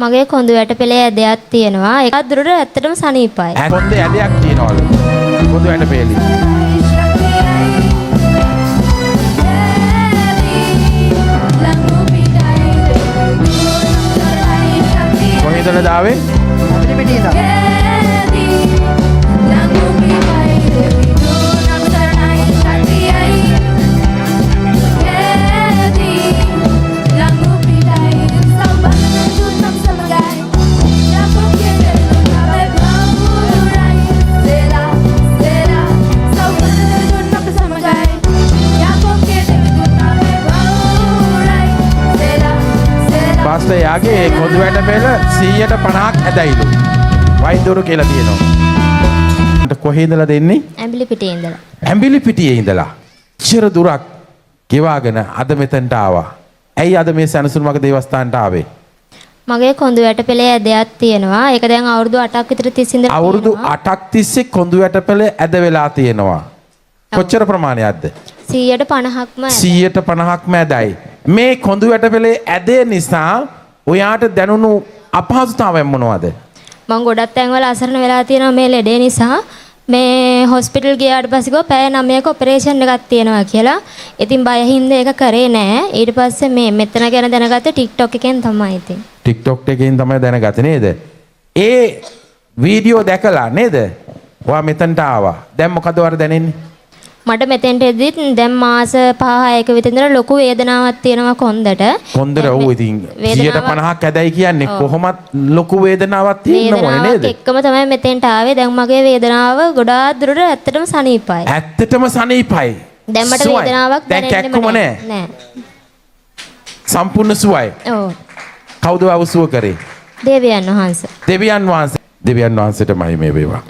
මගේ කොඳු වැටපෙලේ ඇදයක් තියෙනවා. ඒකත් දුරට ඇත්තටම සනීපයි. කොන්දේ ඇදයක් තියනවලු. කොඳු වැටපෙලි. කොහෙන්ද දාවේ? පාස්ටර් යාගේ කොඳු වැටපෙල 150ක් ඇදයිලු. වයින්දෝරු කියලා තියෙනවා. කොහේ ඉඳලා දෙන්නේ? ඇඹිලි පිටියේ ඉඳලා. ඇඹිලි පිටියේ ඉඳලා. ඉච්චර දුරක් ගෙවාගෙන අද මෙතනට ආවා. ඇයි අද මේ සනසුරුමක දේවස්ථානට ආවේ? මගේ කොඳු වැටපෙලේ ඇදයක් තියෙනවා. ඒක දැන් අවුරුදු 8ක් විතර තිස්සේ ඉඳලා අවුරුදු 8ක් තිස්සේ කොඳු වැටපෙල ඇද වෙලා තියෙනවා. කොච්චර ප්‍රමාණයක්ද? 150ක්ම 150ක්ම ඇදයි. මේ කොඳු වැටපෙලේ ඇදේ නිසා ඔයාට දැනුණු අපහසුතාවයන් මොනවද? මම ගොඩක් තැන්වල අසරණ වෙලා තියෙනවා මේ ලෙඩේ නිසා. මේ හොස්පිටල් ගියාට පස්සේ ගෝ පැය 9ක ඔපරේෂන් එකක් තියෙනවා කියලා. ඉතින් බය හින්දා ඒක කරේ නෑ. ඊට පස්සේ මේ මෙතන ගැන දැනගත්තේ TikTok එකෙන් තමයි ඉතින්. TikTok එකෙන් තමයි දැනගත්තේ නේද? ඒ වීඩියෝ දැකලා නේද? ඔයා මෙතනට ආවා. දැන් මොකද ඔයාට දැනෙන්නේ? මට මෙතෙන්ට එද්දිත් දැන් මාස 5-6ක විතර ඉඳලා ලොකු වේදනාවක් තියෙනවා කොන්දට. කොන්දට ඔව් ඉතින් 150ක් ඇදයි කියන්නේ කොහොමත් ලොකු වේදනාවක් තියෙනවා නේද? එක්කම තමයි මෙතෙන්ට ආවේ. දැන් මගේ වේදනාව ගොඩාක් දුරට ඇත්තටම සනීපයි. ඇත්තටම සනීපයි. දැන් මට වේදනාවක් දැනෙන්නේ නෑ. සම්පූර්ණ සුවයි. ඔව්. කවුද අවසුව කරේ? දෙවියන් වහන්සේ. දෙවියන් වහන්සේට මහිමේ වේවා.